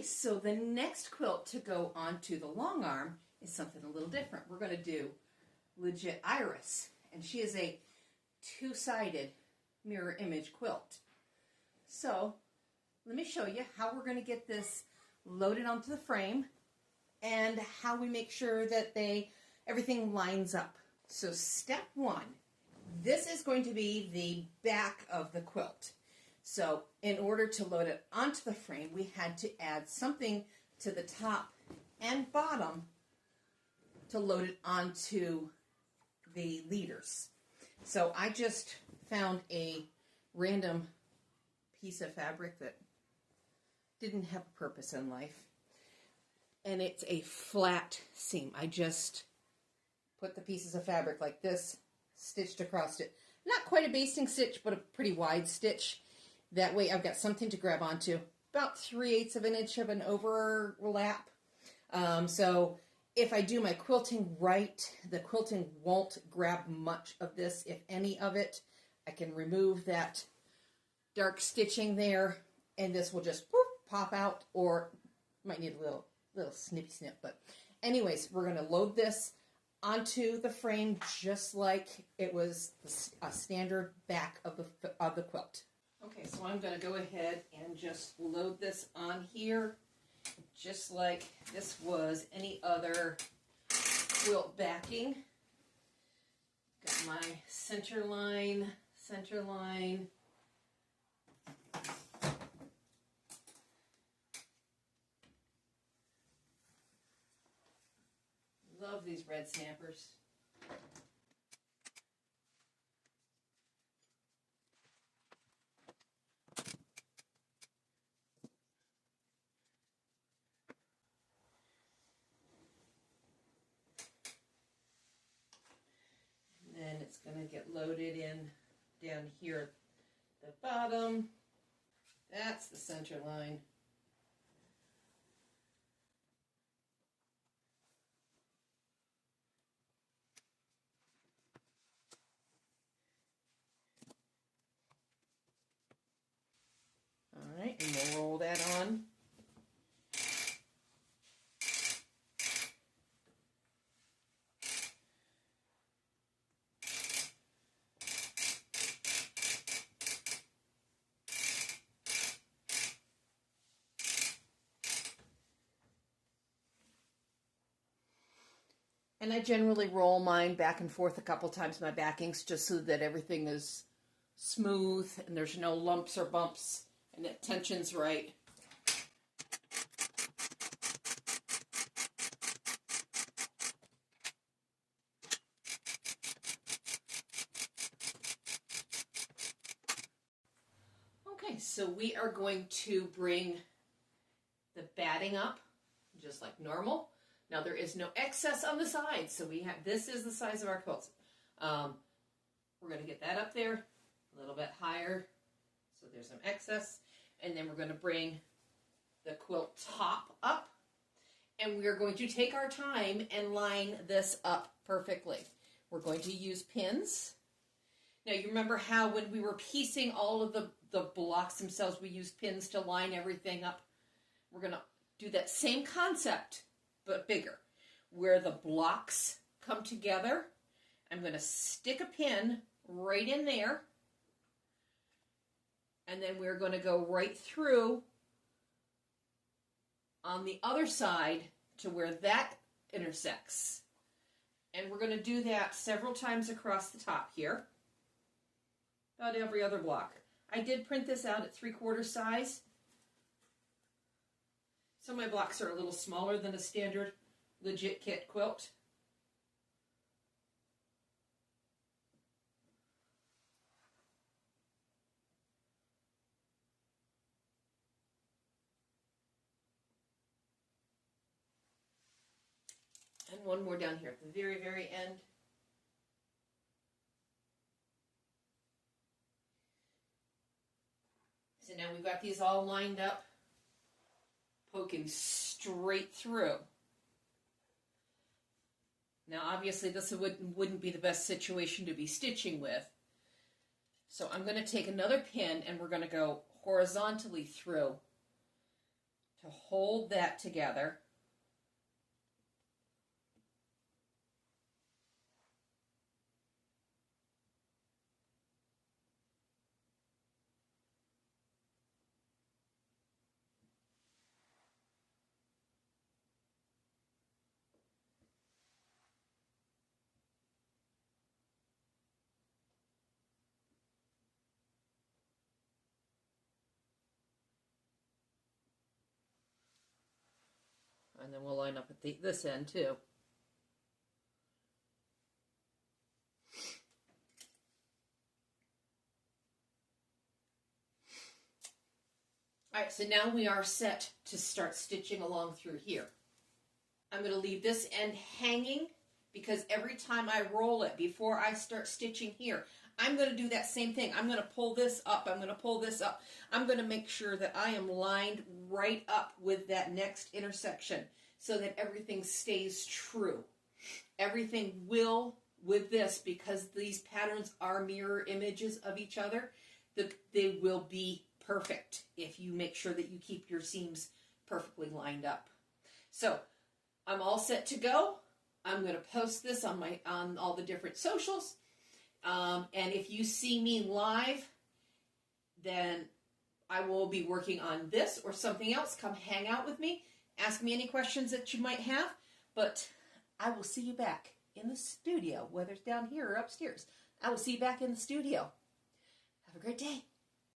So the next quilt to go onto the long arm is something a little different. We're going to do Legit Iris, and she is a two-sided mirror image quilt. So let me show you how we're going to get this loaded onto the frame and how we make sure that everything lines up. So step one, this is going to be the back of the quilt. So in order to load it onto the frame, we had to add something to the top and bottom to load it onto the leaders. So I just found a random piece of fabric that didn't have a purpose in life. And it's a flat seam. I just put the pieces of fabric like this, stitched across it. Not quite a basting stitch, but a pretty wide stitch. That way I've got something to grab onto. About 3/8 of an inch of an overlap. So if I do my quilting right, the quilting won't grab much of this, if any of it. I can remove that dark stitching there, and this will just pop out, or might need a little snippy snip. But anyways, we're going to load this onto the frame just like it was a standard back of the quilt. Okay, so I'm going to go ahead and just load this on here just like this was any other quilt backing. Got my center line. Love these red snappers. And it's going to get loaded in down here at the bottom. That's the center line. All right, and we'll roll that on. And I generally roll mine back and forth a couple times, my backings, just so that everything is smooth and there's no lumps or bumps and the tension's right. Okay, so we are going to bring the batting up just like normal. Now there is no excess on the sides, so this is the size of our quilts. We're going to get that up there a little bit higher, so there's some excess, and then we're going to bring the quilt top up, and we are going to take our time and line this up perfectly. We're going to use pins. Now you remember how when we were piecing all of the blocks themselves, we used pins to line everything up? We're going to do that same concept, but bigger. Where the blocks come together, I'm going to stick a pin right in there, and then we're going to go right through on the other side to where that intersects. And we're going to do that several times across the top here, about every other block. I did print this out at 3/4 size. Some of my blocks are a little smaller than a standard Legit kit quilt. And one more down here at the very, very end. So now we've got these all lined up, poking straight through. Now obviously this wouldn't be the best situation to be stitching with. So I'm going to take another pin and we're going to go horizontally through to hold that together. And then we'll line up at this end too. All right, so now we are set to start stitching along through here. I'm going to leave this end hanging because every time I roll it before I start stitching here, I'm going to do that same thing. I'm going to pull this up. I'm going to pull this up. I'm going to make sure that I am lined right up with that next intersection so that everything stays true. Everything will, with this, because these patterns are mirror images of each other, they will be perfect if you make sure that you keep your seams perfectly lined up. So I'm all set to go. I'm going to post this on all the different socials. And if you see me live, then I will be working on this or something else. Come hang out with me. Ask me any questions that you might have. But I will see you back in the studio, whether it's down here or upstairs. I will see you back in the studio. Have a great day.